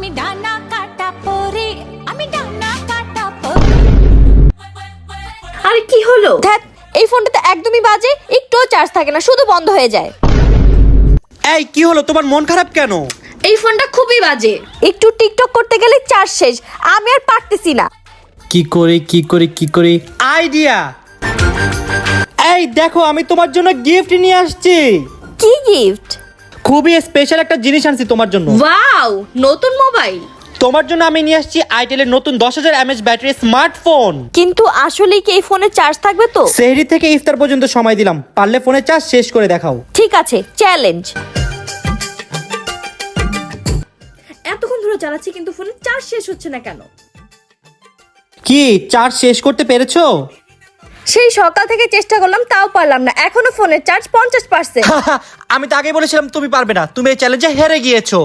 আমি ডানা কাটা পরে, আমি ডানা কাটা পরে। আরে কি হলো? ধ্যাত, এই ফোনটাতে একদমই বাজে, একটুও চার্জ থাকে না, শুধু বন্ধ হয়ে যায়। এই কি হলো, তোমার মন খারাপ কেন? এই ফোনটা খুবই বাজে। একটু টিকটক করতে গেলে চার্জ শেষ, আমি আর পারতেছি না। কি করি আইডিয়া। এই দেখো, আমি তোমার জন্য গিফট নিয়ে আসছি। কি গিফট? খুবই স্পেশাল একটা জিনিস আনছি তোমার জন্য। ওয়াও, নতুন মোবাইল। তোমার জন্য আমি নিয়ে আসছি আইটেলের নতুন 10,000 mAh ব্যাটারি স্মার্টফোন। কিন্তু আসলেই কি এই ফোনে চার্জ থাকবে তো? সেহরি থেকে ইফতার পর্যন্ত সময় দিলাম, পারলে ফোনে চার্জ শেষ করে দেখাও। ঠিক আছে, চ্যালেঞ্জ। এতক্ষণ ধরে চালাচ্ছি কিন্তু ফোনে চার্জ শেষ হচ্ছে না কেন? কি চার্জ শেষ করতে পেরেছো? সেই সকাল থেকে চেষ্টা করলাম, তাও পারলাম না। এখনো ফোনের চার্জ 50%। আমি তো আগেই বলেছিলাম তুমি পারবে না, তুমি এই চ্যালেঞ্জে হেরে গিয়েছো।